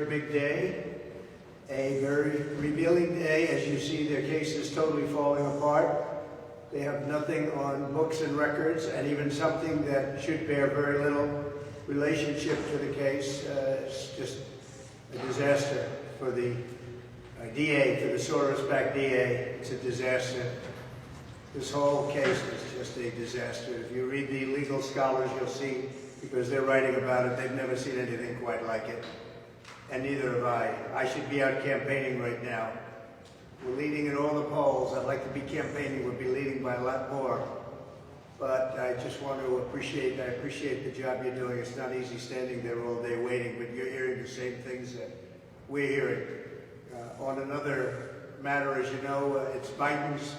very big day, a very revealing day. As you see, their case is totally falling apart. They have nothing on books and records, and even something that should bear very little relationship to the case. It's just a disaster for the DA, for the Soros-backed DA. It's a disaster. This whole case is just a disaster. If you read the legal scholars, you'll see, because they're writing about it, they've never seen anything quite like it. And neither have I. I should be out campaigning right now. We're leading in all the polls. I'd like to be campaigning. We'd be leading by a lot more. But I just want to appreciate the job you're doing. It's not easy standing there all day waiting, but you're hearing the same things that we're hearing. On another matter, as you know, it's Biden's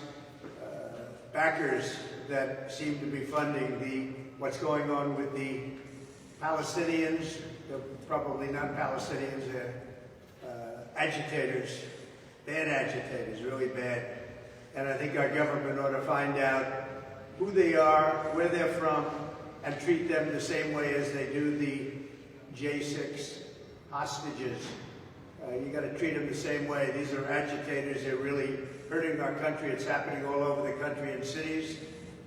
backers that seem to be funding what's going on with the Palestinians, probably not Palestinians, agitators, bad agitators, really bad. And I think our government ought to find out who they are, where they're from, and treat them the same way as they do the J6 hostages. You got to treat them the same way. These are agitators. They're really hurting our country. It's happening all over the country in cities.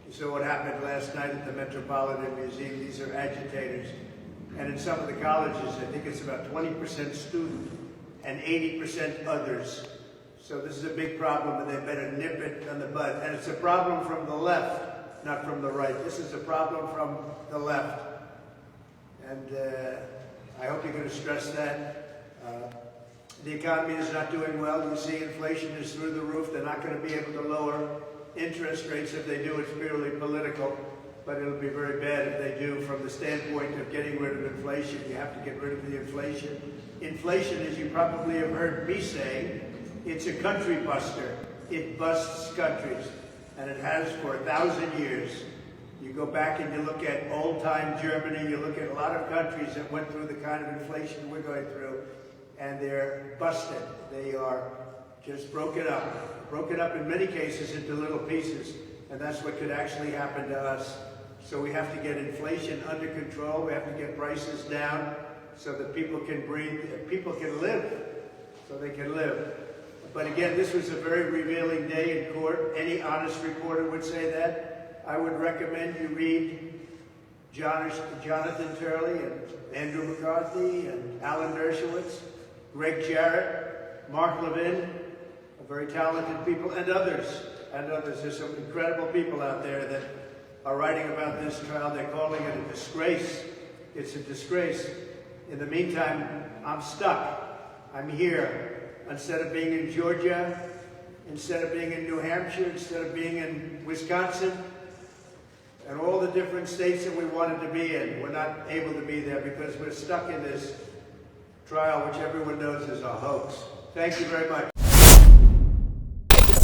You saw what happened last night at the Metropolitan Museum. These are agitators. And in some of the colleges, I think it's about 20% student and 80% others. So this is a big problem, and they better nip it on the bud. And it's a problem from the left, not from the right. This is a problem from the left. And I hope you're going to stress that. The economy is not doing well. You see inflation is through the roof. They're not going to be able to lower interest rates. If they do, it's purely political. But it'll be very bad if they do from the standpoint of getting rid of inflation. You have to get rid of the inflation. Inflation, as you probably have heard me say, it's a country buster. It busts countries. And it has for 1,000 years. You go back and you look at old-time Germany, you look at a lot of countries that went through the kind of inflation we're going through, and they're busted. They are just broken up in many cases into little pieces, and that's what could actually happen to us. So we have to get inflation under control. We have to get prices down so that people can breathe, people can live, so they can live. But again, this was a very revealing day in court. Any honest reporter would say that. I would recommend you read Jonathan Turley and Andrew McCarthy and Alan Dershowitz, Greg Jarrett, Mark Levin, very talented people, and others. There's some incredible people out there that are writing about this trial. They're calling it a disgrace. It's a disgrace. In the meantime, I'm stuck. I'm here. Instead of being in Georgia, instead of being in New Hampshire, instead of being in Wisconsin, and all the different states that we wanted to be in, we're not able to be there because we're stuck in this trial, which everyone knows is a hoax. Thank you very much.